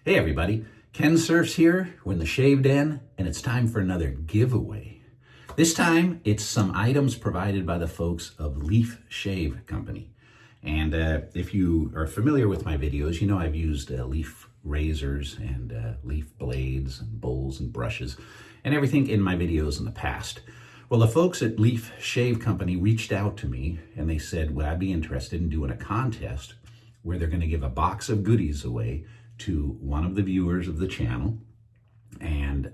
Hey everybody, Kensurfs here. We're in the Shave Den, and it's time for another giveaway. This time, it's some items provided by the folks of Leaf Shave Company. And if you are familiar with my videos, you know I've used leaf razors and leaf blades and bowls and brushes and everything in my videos in the past. Well, the folks at Leaf Shave Company reached out to me and they said, would I be interested in doing a contest where they're going to give a box of goodies away to one of the viewers of the channel. And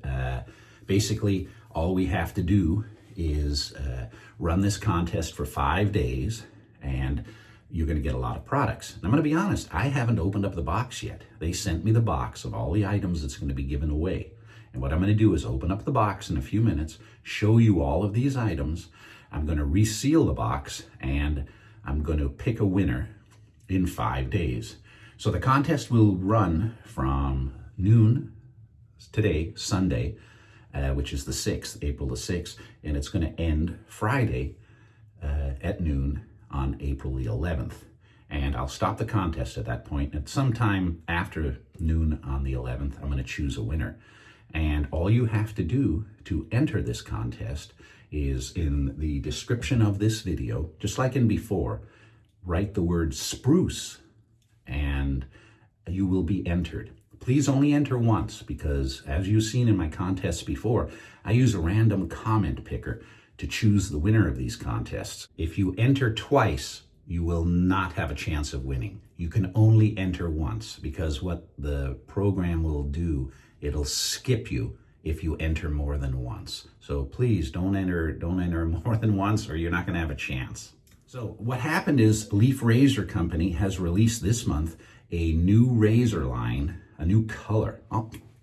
basically all we have to do is run this contest for 5 days and you're going to get a lot of products. And I'm going to be honest, I haven't opened up the box yet. They sent me the box of all the items that's going to be given away. And what I'm going to do is open up the box in a few minutes, show you all of these items. I'm going to reseal the box and I'm going to pick a winner in 5 days. So the contest will run from noon today, Sunday, which is the 6th, April the 6th, and it's going to end Friday at noon on April the 11th. And I'll stop the contest at that point. At some time after noon on the 11th, I'm going to choose a winner. And all you have to do to enter this contest is in the description of this video, just like in before, write the word Spruce and you will be entered. Please only enter once because as you've seen in my contests before, I use a random comment picker to choose the winner of these contests. If you enter twice, you will not have a chance of winning. You can only enter once because what the program will do, it'll skip you if you enter more than once. So please don't enter more than once or you're not gonna have a chance. So what happened is Leaf Razor Company has released this month a new razor line, a new color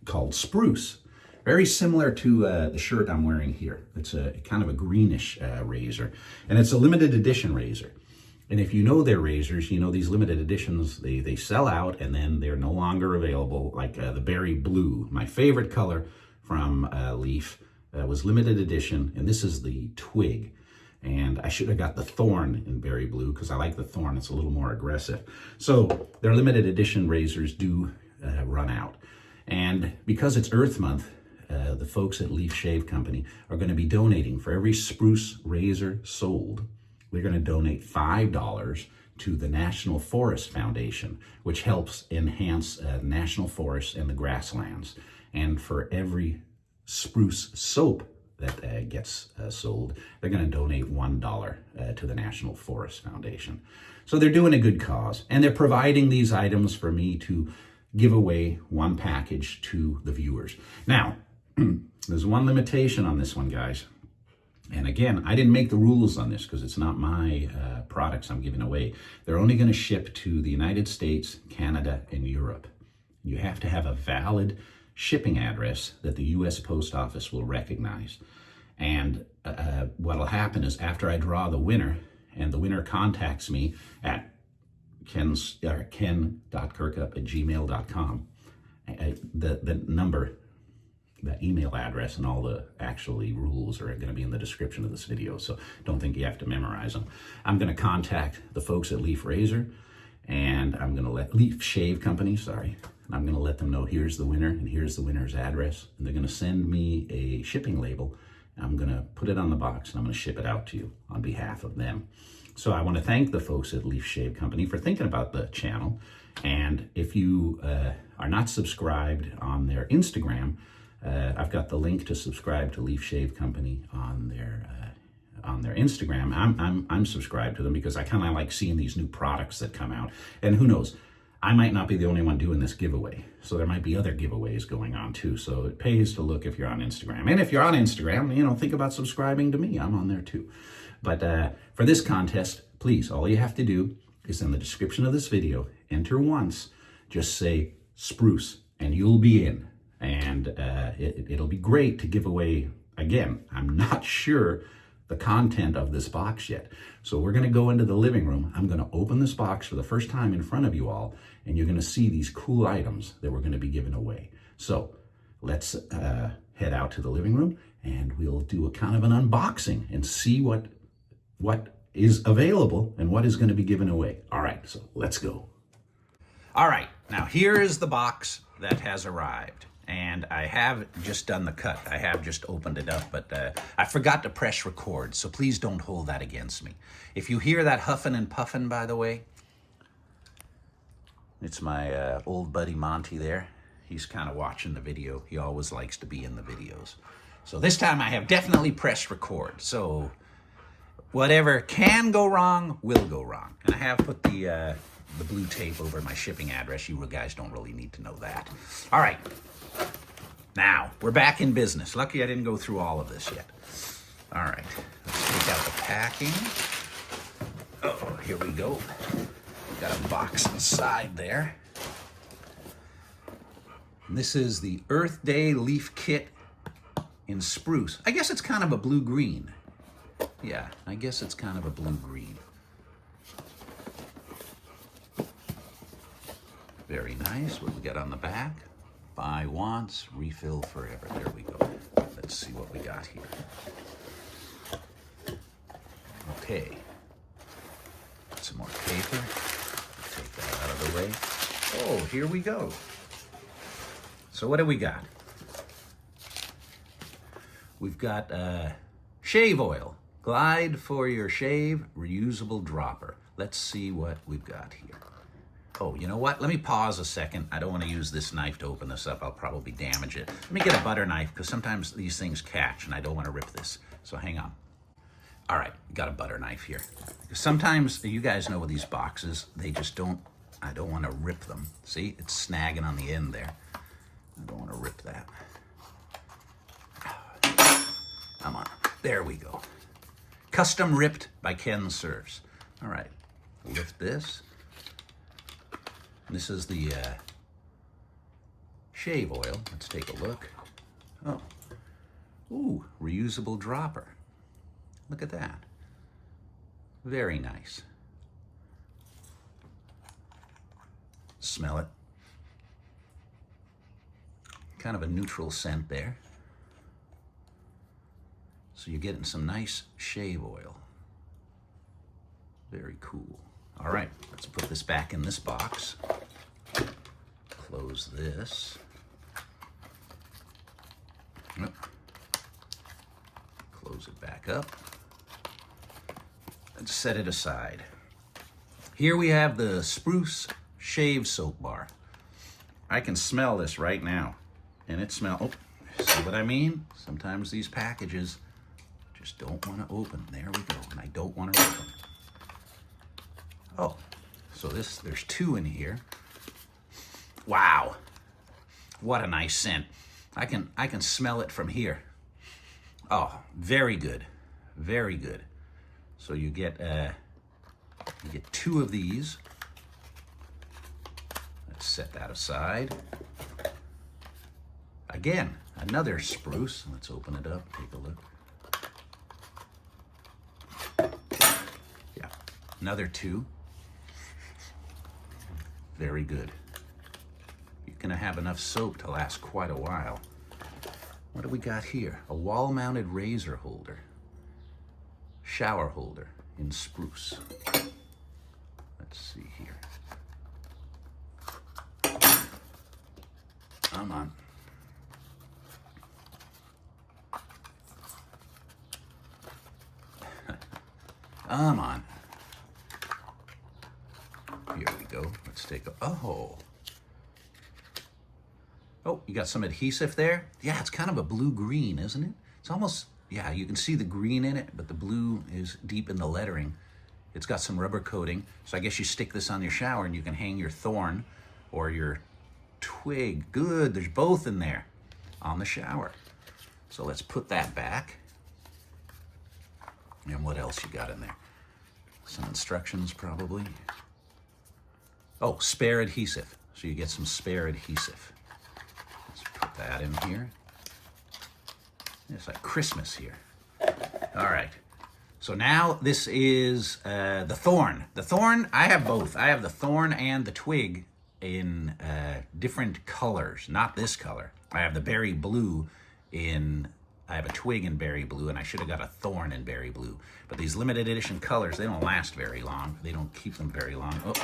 called Spruce. Very similar to the shirt I'm wearing here. It's a kind of a greenish razor, and it's a limited edition razor. And if you know their razors, you know these limited editions, they sell out and then they're no longer available, like the berry blue. My favorite color from Leaf was limited edition, and this is the twig. And I should have got the thorn in berry blue because I like the thorn. It's a little more aggressive. So their limited edition razors do run out. And because it's Earth Month, the folks at Leaf Shave Company are going to be donating for every Spruce razor sold. We're going to donate $5 to the National Forest Foundation, which helps enhance national forests and the grasslands. And for every Spruce soap that gets sold, they're going to donate $1 to the National Forest Foundation. So they're doing a good cause, and they're providing these items for me to give away one package to the viewers. Now, there's one limitation on this one, guys. And again, I didn't make the rules on this because it's not my products I'm giving away. They're only going to ship to the United States, Canada, and Europe. You have to have a valid shipping address that the U.S. Post Office will recognize. And what'll happen is after I draw the winner, and the winner contacts me at ken.kirkup@gmail.com, the number, that email address and all the actually rules are going to be in the description of this video, so don't think you have to memorize them. I'm going to contact the folks at Leaf Razor, and I'm going to let Leaf Shave Company, sorry, and I'm going to let them know here's the winner and here's the winner's address. And they're going to send me a shipping label. I'm going to put it on the box and I'm going to ship it out to you on behalf of them. So I want to thank the folks at Leaf Shave Company for thinking about the channel. And if you are not subscribed on their Instagram, I've got the link to subscribe to Leaf Shave Company on their Instagram. I'm subscribed to them because I kind of like seeing these new products that come out. And who knows, I might not be the only one doing this giveaway. So there might be other giveaways going on too. So it pays to look if you're on Instagram. And if you're on Instagram, you know, think about subscribing to me. I'm on there too. But for this contest, please, all you have to do is in the description of this video, enter once, just say Spruce, and you'll be in. And it'll be great to give away. Again, I'm not sure the content of this box yet. So we're going to go into the living room. I'm going to open this box for the first time in front of you all, and you're going to see these cool items that we're going to be giving away. So let's head out to the living room and we'll do a kind of an unboxing and see what is available and what is going to be given away. All right, so let's go. All right, now here is the box that has arrived. And I have just done the cut. I have just opened it up, but I forgot to press record, so please don't hold that against me. If you hear that huffing and puffing, by the way, it's my old buddy Monty there. He's kind of watching the video. He always likes to be in the videos. So this time I have definitely pressed record. So whatever can go wrong will go wrong. And I have put the blue tape over my shipping address. You guys don't really need to know that. All right. Now, we're back in business. Lucky I didn't go through all of this yet. All right. Let's take out the packing. Oh, here we go. We've got a box inside there. And this is the Earth Day Leaf Kit in Spruce. I guess it's kind of a blue-green. Yeah, I guess it's kind of a blue-green. Very nice. What do we got on the back? Buy once, refill forever. There we go. Let's see what we got here. Okay. Some more paper. Take that out of the way. Oh, here we go. So what do we got? We've got shave oil. Glide for your shave, reusable dropper. Let's see what we've got here. Oh, you know what? Let me pause a second. I don't want to use this knife to open this up. I'll probably damage it. Let me get a butter knife because sometimes these things catch and I don't want to rip this. So hang on. All right, got a butter knife here. Sometimes, you guys know with these boxes, they just don't, I don't want to rip them. See, it's snagging on the end there. I don't want to rip that. Come on, there we go. Custom ripped by Kensurfs. All right, lift this. This is the shave oil. Let's take a look. Oh, ooh, reusable dropper. Look at that. Very nice. Smell it. Kind of a neutral scent there. So you're getting some nice shave oil. Very cool. All right, let's put this back in this box. Close this. Close it back up. And set it aside. Here we have the Spruce Shave Soap Bar. I can smell this right now. And it smells, oh, see what I mean? Sometimes these packages just don't want to open. There we go, and I don't want to rip them. Oh, so there's two in here. Wow, what a nice scent. I can smell it from here. Oh, very good, very good. So you get two of these. Let's set that aside. Again, another Spruce. Let's open it up, take a look. Yeah, another two. Very good. You're gonna have enough soap to last quite a while. What do we got here? A wall-mounted razor holder. Shower holder in Spruce. Let's see here. Come on. Come on. Here we go. Let's take a, oh. Oh, you got some adhesive there? Yeah, it's kind of a blue-green, isn't it? It's almost, yeah, you can see the green in it, but the blue is deep in the lettering. It's got some rubber coating, so I guess you stick this on your shower and you can hang your thorn or your twig. Good, there's both in there on the shower. So let's put that back. And what else you got in there? Some instructions probably. Oh, spare adhesive. So you get some spare adhesive. Let's put that in here. It's like Christmas here. All right. So now this is the thorn. The thorn, I have both. I have the thorn and the twig in different colors. Not this color. I have the berry blue in, I have a twig in berry blue, and I should have got a thorn in berry blue. But these limited edition colors, they don't last very long. They don't keep them very long. Oh,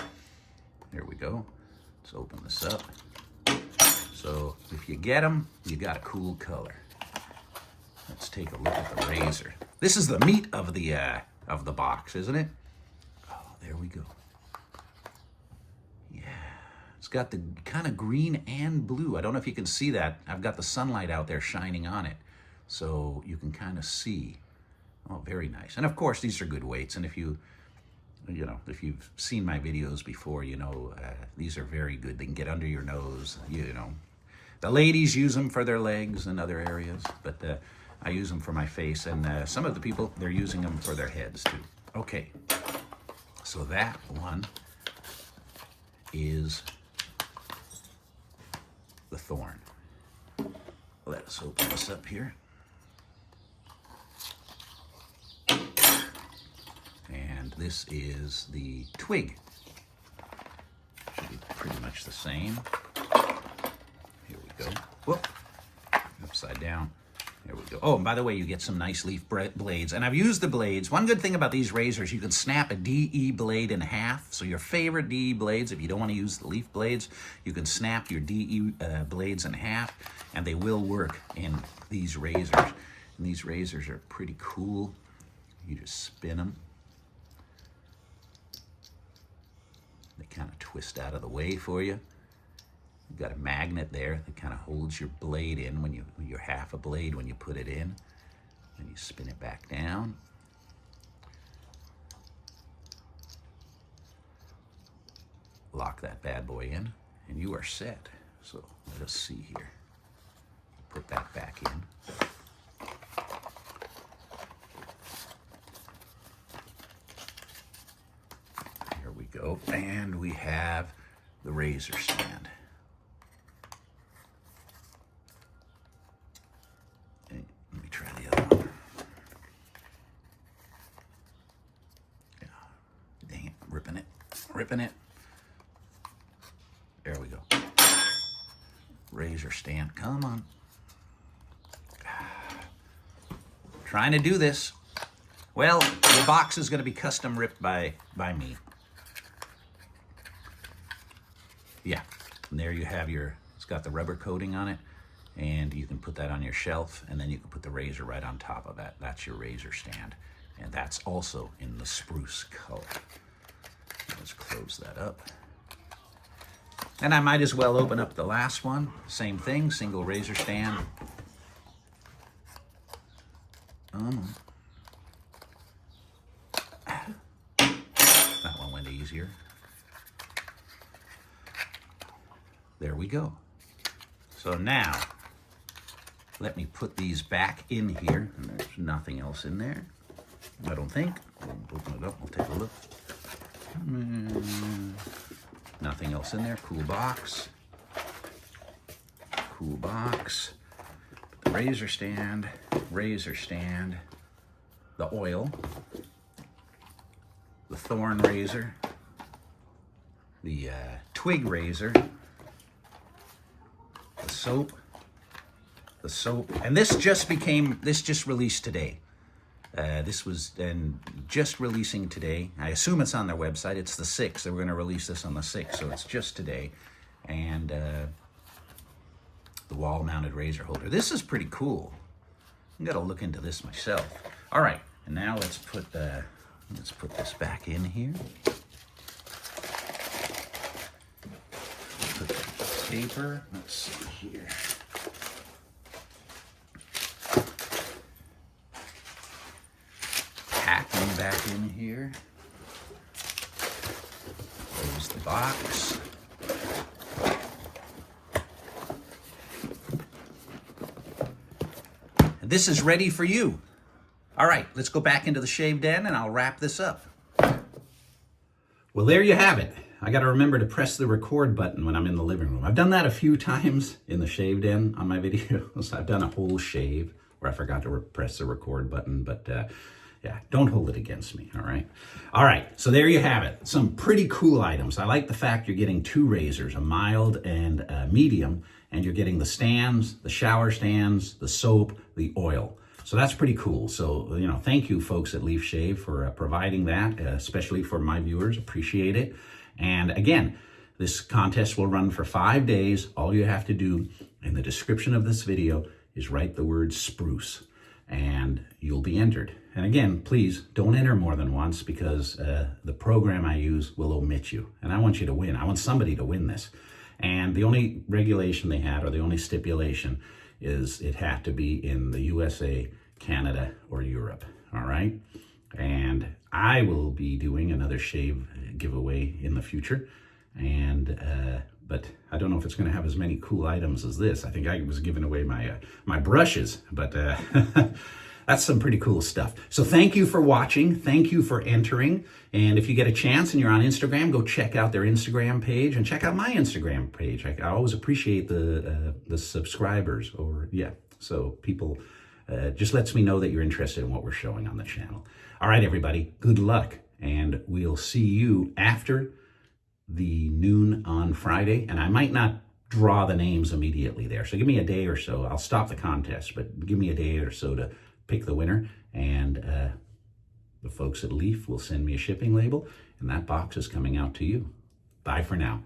there we go. Let's open this up. So if you get them, you got a cool color. Let's take a look at the razor. This is the meat of the box, isn't it? Oh, there we go. Yeah, it's got the kind of green and blue. I don't know if you can see that. I've got the sunlight out there shining on it, so you can kind of see. Oh, very nice. And of course, these are good weights. And if you've seen my videos before, these are very good. They can get under your nose. The ladies use them for their legs and other areas, but I use them for my face, and some of the people, they're using them for their heads too. Okay, so that one is the thorn. Let's open this up here. And this is the twig. Should be pretty much the same. Here we go. Whoop, upside down. There we go. Oh, and by the way, you get some nice leaf blades. And I've used the blades. One good thing about these razors, you can snap a DE blade in half. So your favorite DE blades, if you don't want to use the leaf blades, you can snap your DE blades in half, and they will work in these razors. And these razors are pretty cool. You just spin them. They kind of twist out of the way for you. You've got a magnet there that kind of holds your blade in when you're half a blade when you put it in. Then you spin it back down. Lock that bad boy in, and you are set. So let us see here. Put that back in. Here we go, and we have the razor stand. Let me try the other one. Yeah. Dang it, ripping it. There we go. Razor stand, come on. Trying to do this. Well, the box is going to be custom ripped by me. Yeah, and there you have it's got the rubber coating on it, and you can put that on your shelf, and then you can put the razor right on top of that. That's your razor stand, and that's also in the spruce color. Let's close that up. And I might as well open up the last one. Same thing, single razor stand. That one went easier. There we go. So now, let me put these back in here. And there's nothing else in there, I don't think. We'll open it up, we'll take a look. Nothing else in there. Cool box. Cool box. The razor stand, the oil, the thorn razor, the twig razor, the soap, and this just released today. This was just releasing today. I assume it's on their website. It's the 6th. They were going to release this on the 6th, so it's just today. And the wall-mounted razor holder. This is pretty cool. I'm gonna look into this myself. All right, and now let's put this back in here. Put the paper. Let's see here. Packing back in here. Close the box. And this is ready for you. All right, let's go back into the shave den and I'll wrap this up. Well, there you have it. I got to remember to press the record button when I'm in the living room. I've done that a few times in the shave den on my videos. I've done a whole shave where I forgot to press the record button, but yeah, don't hold it against me, all right? All right, so there you have it. Some pretty cool items. I like the fact you're getting 2 razors, a mild and a medium, and you're getting the stands, the shower stands, the soap, the oil. So that's pretty cool. So, thank you folks at Leaf Shave for providing that, especially for my viewers. Appreciate it. And again, This contest will run for 5 days. All you have to do in the description of this video is write the word Spruce, and you'll be entered. And again, please don't enter more than once, because the program I use will omit you. And I want you to win. I want somebody to win this. And the only regulation they had, or the only stipulation, is it had to be in the USA, Canada, or Europe. All right? And I will be doing another shave giveaway in the future. And but I don't know if it's going to have as many cool items as this. I think I was giving away my brushes, but that's some pretty cool stuff. So thank you for watching. Thank you for entering. And if you get a chance and you're on Instagram, go check out their Instagram page and check out my Instagram page. I always appreciate the subscribers, so people just lets me know that you're interested in what we're showing on the channel. All right, everybody, good luck, and we'll see you after the noon on Friday. And I might not draw the names immediately there, so give me a day or so. I'll stop the contest, but give me a day or so to pick the winner, and the folks at Leaf will send me a shipping label, and that box is coming out to you. Bye for now.